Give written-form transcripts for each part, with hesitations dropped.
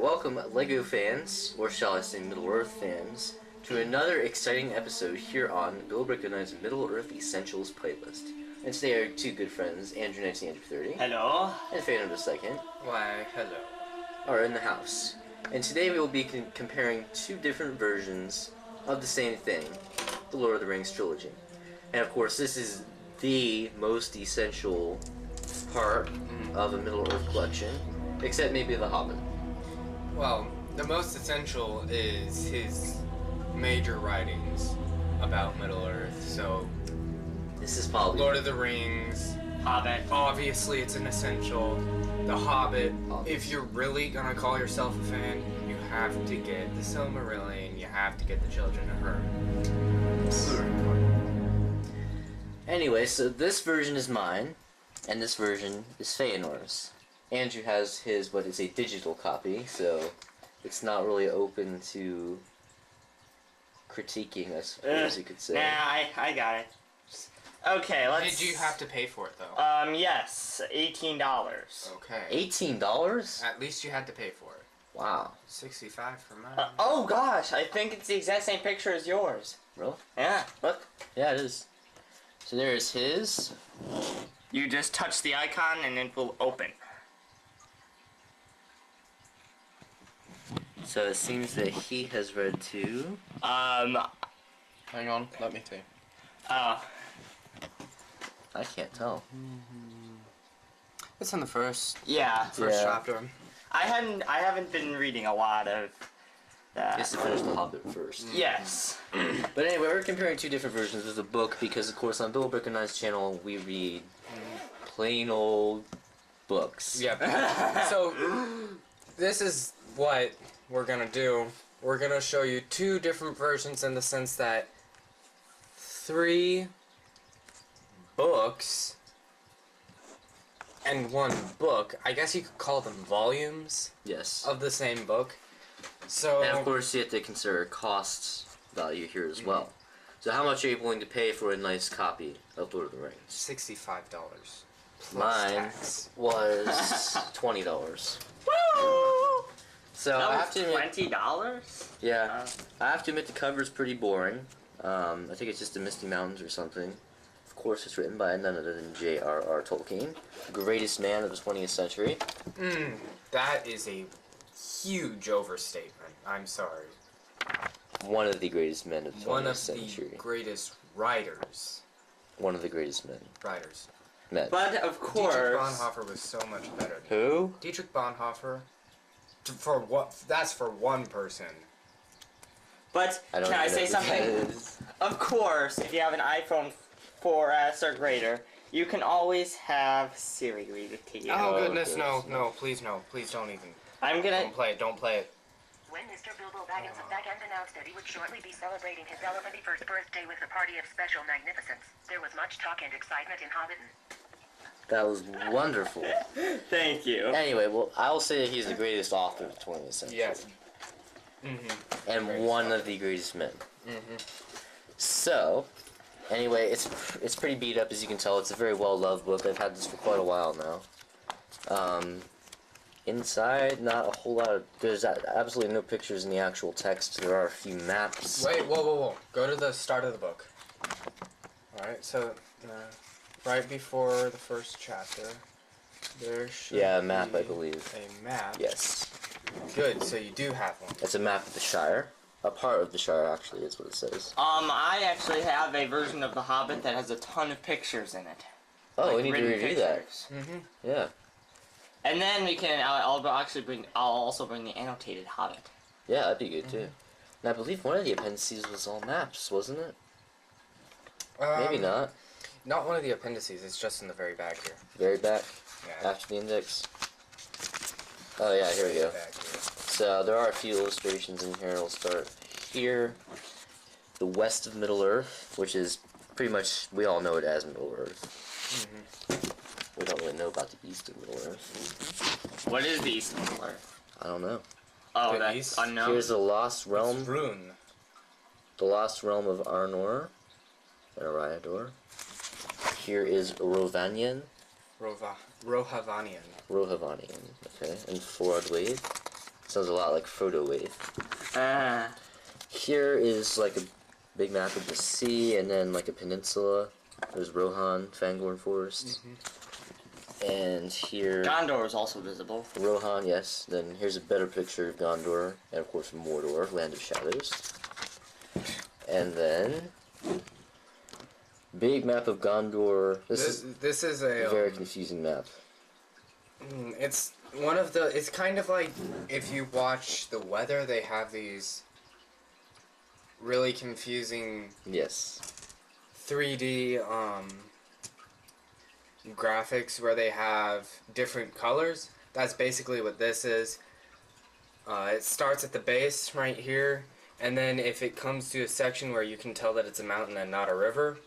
welcome LEGO fans, or shall I say Middle-earth fans, to another exciting episode here on Middlebrick09's Middle-earth Essentials playlist. And today our two good friends, Andrew90, Andrew30, hello, and Phantom the Second, Why, hello, are in the house. And today we will be comparing two different versions of the same thing, the Lord of the Rings trilogy. And of course, this is the most essential part of a Middle-earth collection, except maybe The Hobbit. Well, the most essential is his major writings about Middle-earth, so This is probably Lord of the Rings, Hobbit. obviously it's an essential, The Hobbit, if you're really gonna call yourself a fan, you have to get the Silmarillion, you have to get the Children of Húrin. Anyway, so this version is mine, and this version is Feanor's. Andrew has his, what is a digital copy, so it's not really open to critiquing, I suppose you could say. Nah, I got it. Okay, let's... Did you have to pay for it, though? Yes, $18. Okay. $18? At least you had to pay for it. Wow. 65 for mine. Oh gosh, I think it's the exact same picture as yours. Really? Yeah, look. Yeah, it is. So there's his. You just touch the icon and it will open. So it seems that he has read too. Hang on, let me see. Oh. I can't tell. It's in the first Yeah. first Yeah. chapter. I haven't been reading a lot of that. Guess to finish The Hobbit first. Yes. But anyway, we're comparing two different versions of the book because, of course, on Bill Brick&I's channel, we read plain old books. Yep. So, this is what we're gonna do. We're gonna show you two different versions in the sense that 3 books and 1 book, I guess you could call them volumes Yes. of the same book. So, And of course, you have to consider cost value here as well. So, how much are you willing to pay for a nice copy of Lord of the Rings? $65 plus Mine tax. was $20. Woo! So I That have was to admit, $20? yeah, I have to admit the cover's pretty boring. I think it's just the Misty Mountains or something. Of course, it's written by none other than J.R.R. Tolkien, the greatest man of the 20th century. That is a huge overstatement. I'm sorry. One of the greatest men of the 20th One of century. the greatest writers. One of the greatest men. Men. But of course... Dietrich Bonhoeffer was so much better. Who? Dietrich Bonhoeffer, for what? That's for one person. But I don't can I know say who that something? is. Of course, if you have an iPhone 4S or greater, you can always have Siri read it to you. Oh, Oh, goodness, goodness. no, please don't even. I'm gonna... Don't play it. When Mr. Bilbo Baggins of Backend announced that he would shortly be celebrating his 71st birthday with a party of special magnificence, there was much talk and excitement in Hobbiton. That was wonderful. Thank you. Anyway, well, I'll say that he's the greatest author of the 20th century. Yes. And one of the greatest men. So, anyway, it's pretty beat up, as you can tell. It's a very well-loved book. I've had this for quite a while now. Inside, not a whole lot of... There's absolutely no pictures in the actual text. There are a few maps. Wait, whoa. Go to the start of the book. Alright, so, right before the first chapter, there should Yeah, a map, be I believe. a map. Yes. Good, so you do have one. It's a map of the Shire. A part of the Shire, actually, is what it says. I actually have a version of The Hobbit that has a ton of pictures in it. Oh, Like we need to written review that. pictures. Yeah. And then we can, I'll also bring the annotated Hobbit. Yeah, that'd be good, too. And I believe one of the appendices was all maps, wasn't it? Maybe not. Not one of the appendices, it's just in the very back here. Very back, Yeah. after the index. Oh yeah, here we go. Back here. So there are a few illustrations in here. We'll start here. The west of Middle-earth, which is pretty much, we all know it as Middle-earth. We don't really know about the east of Middle-earth. What is the East of Middle-earth? I don't know. Oh, The that's East? unknown. Here's the Lost Realm. It's Rune. The Lost Realm of Arnor and Eriador. Here is Rovanian. Rohavanian. Rohavanian, okay, and Fordwave. Sounds a lot like Frodo Wave. Here is like a big map of the sea, and then like a peninsula. There's Rohan, Fangorn Forest. And here... Gondor is also visible. Rohan, yes. Then here's a better picture of Gondor, and of course Mordor, Land of Shadows. And then... big map of Gondor. This is a a very confusing map. it's one of the. It's kind of like if you watch the weather, they have these really confusing Yes. 3D graphics where they have different colors. That's basically what this is. It starts at the base right here, and then if it comes to a section where you can tell that it's a mountain and not a river,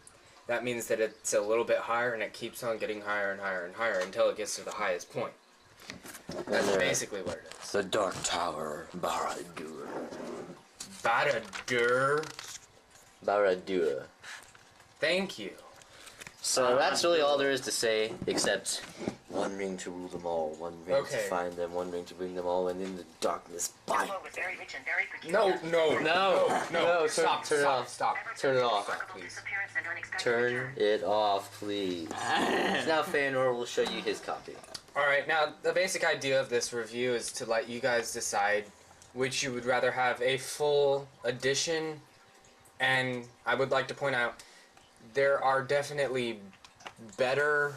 that means that it's a little bit higher, and it keeps on getting higher and higher and higher until it gets to the highest point. That's And, basically what it is. The Dark Tower, Barad-dûr. Barad-dûr. Barad-dûr. Thank you. So that's really all there is to say, except one ring to rule them all, one ring to Okay. find them, one ring to bring them all, and in the darkness, The bind. flow was very rich and very No, peculiar. no, No, no, Stop, turn it stop, off. stop. Turn it off. Remarkable please. disappearance and unexpected Turn return. it off, please. Now Feanor will show you his copy. Alright, now the basic idea of this review is to let you guys decide which you would rather have, a full edition, and I would like to point out there are definitely better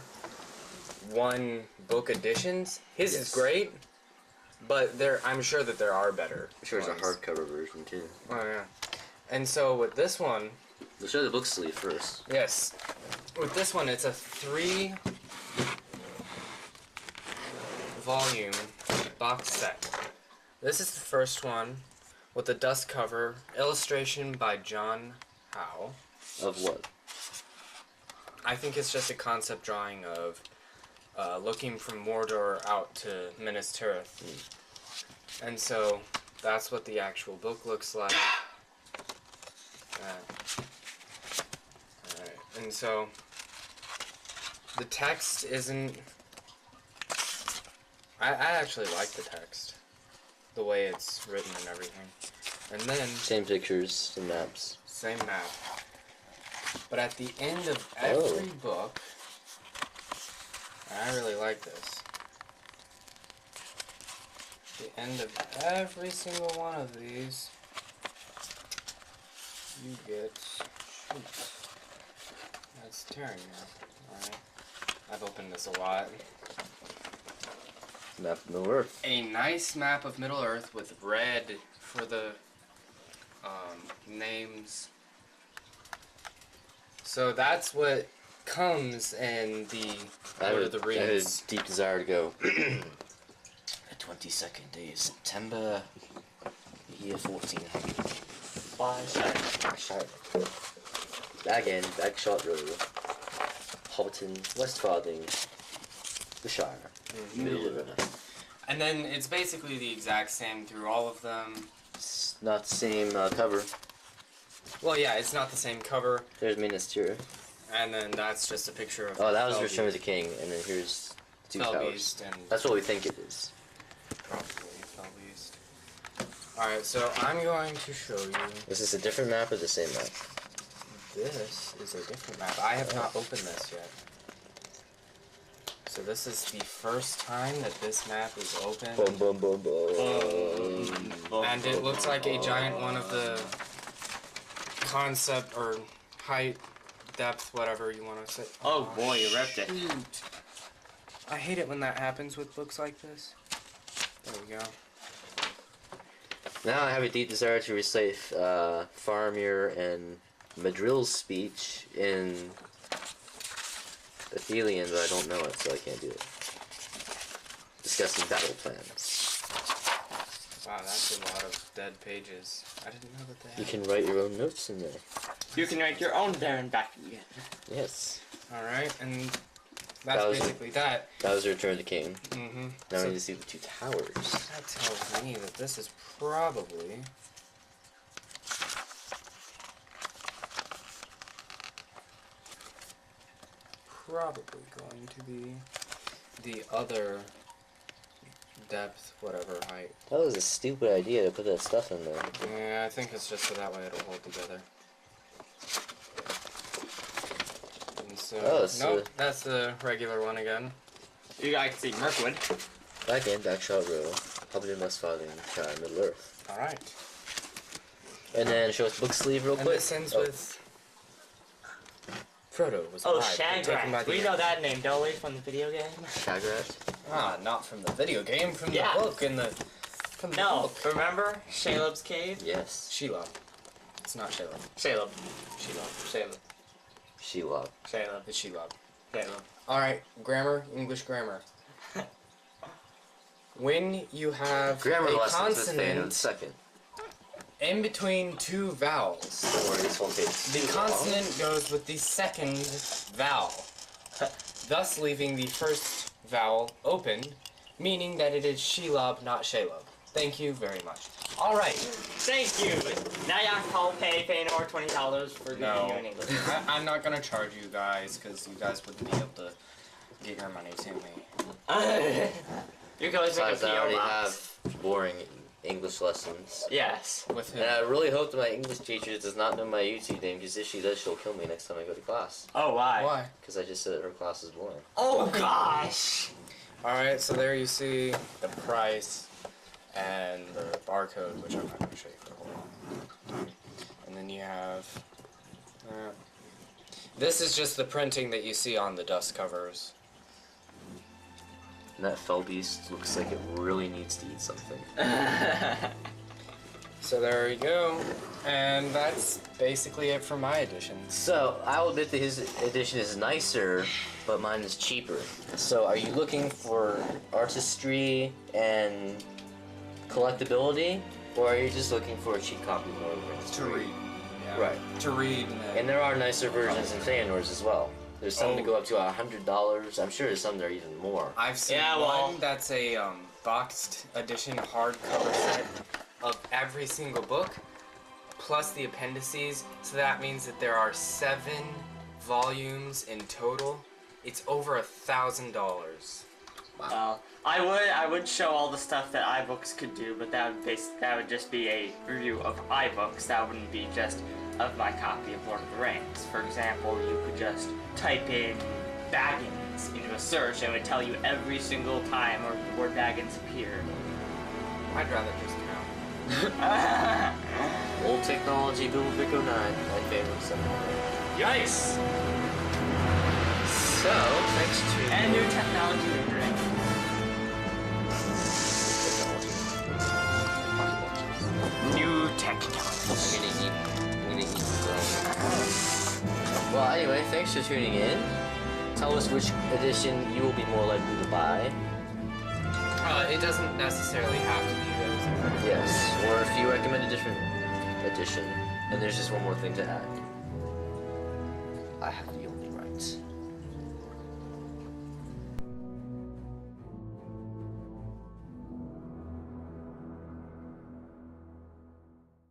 one book editions. His Yes. is great, but I'm sure that there are better. I'm sure there's a ones. hardcover version too. Oh yeah. And so with this one, We'll show the book sleeve first. yes, with this one it's a 3 volume box set. This is the first one with the dust cover, illustration by John Howe. Of what? I think it's just a concept drawing of looking from Mordor out to Minas Tirith. And so that's what the actual book looks like. Alright, and so the text isn't. I actually like the text, the way it's written and everything. And then Same pictures and maps. same map. But at the end of every book, and I really like this. At the end of every single one of these, you get. Shoot. That's tearing now. Alright. I've opened this a lot. Map of Middle Earth. A nice map of Middle Earth with red for the names. So that's what comes in the Lord of the I had a Rings. deep desire to go. The 22nd day of September, the year 1400. Shire. Back shot row. Hobbiton, West Farthing, the Shire. Middle of the river. And then it's basically the exact same through all of them. It's not the same cover. Well, yeah, it's not the same cover, There's Minas Tirith. and then that's just a picture of. Oh, that was Fell Return of the Beast. King, and then here's Two Fell Towers. Beast and That's what we think it is. probably Fell Beast. Alright, so I'm going to show you. Is this a different map or the same map? This is a different map. I have not opened this yet. So this is the first time that this map is open. Boom, boom, boom, boom. And it looks like a giant one of the concept or height, depth, whatever you want to say. Oh boy, you ripped it. Shoot. I hate it when that happens with books like this. There we go. Now I have a deep desire to recite Faramir and Madril's speech in Athelian, but I don't know it, so I can't do it. Discussing battle plans. Wow, that's a lot of dead pages. I didn't know that they You had. can write your own notes in there. You can write your own there and back again. Yes. Alright, and that's That was- basically that. That was Return of the King. Mm-hmm. Now we need to see the Two Towers. That tells me that this is probably going to be the other depth, whatever height. That was a stupid idea to put that stuff in there. Yeah, I think it's just so that way it'll hold together. And so, nope, that's the regular one again. You guys see Mirkwood. Back in, Backshot Row, Hobbit and Westfather, and Middle Earth. Alright. And then show us book sleeve real And quick. this ends Oh. with Frodo was Oh, alive, but taken by Shagrat. the We know Ents. that name, don't we, from the video game? Shagrat. Ah, not from the video game, from Yeah. the book and the from the No, book. remember Shaleb's cave? Yes. Shelob. It's not Shelob. Shaleb. Shelob. Shaleb. Shelob. Shaleb. It's Shelob. Shaleb. Alright, grammar, English grammar. When you have Grammar a lessons with Fan of the consonant second. in between two vowels, Don't worry, this won't take the too long. consonant goes with the second vowel, thus leaving the first vowel open, meaning that it is Shelob, not Shalob. Thank you very much. Alright. Thank you. Now you have to call pay Feanor $20 for giving No. you in English. I'm not gonna charge you guys, because you guys wouldn't be able to get your money to me. You can always make a Besides, I PO already box. have boring English lessons. Yes. With And him. I really hope that my English teacher does not know my YouTube name, because if she does, she'll kill me next time I go to class. Oh, why? Why? Because I just said that her class is boring. Oh, gosh. Alright, so there you see the price and the barcode, which I'm not going to show you for a while. And then you have... this is just the printing that you see on the dust covers. And that fell beast looks like it really needs to eat something. So there you go. And that's basically it for my editions. So, I will admit that his edition is nicer, but mine is cheaper. So, are you looking for artistry and collectability, or are you just looking for a cheap copy of Lord of the Rings? To read. Yeah. Right. To read. And there are nicer versions in Feanor's as well. There's some that Oh. go up to $100. I'm sure there's some that are even more. I've seen Yeah, well- one that's a boxed edition hardcover set of every single book, plus the appendices. So that means that there are 7 volumes in total. It's over $1,000. Well, I would show all the stuff that iBooks could do, but that would just be a review of iBooks. That wouldn't be just of my copy of Lord of the Rings. For example, you could just type in Baggins into a search and it would tell you every single time or the word Baggins appeared. I'd rather just count. Old technology, Bill Vic 09, my favorite seminary. Yikes! So, thanks to And new technology rendering. New technology. I'm gonna eat some. Well, anyway, thanks for tuning in. Tell us which edition you will be more likely to buy. It doesn't necessarily have to be those. Yes, or if you recommend a different edition. And there's just one more thing to add. I have the only right.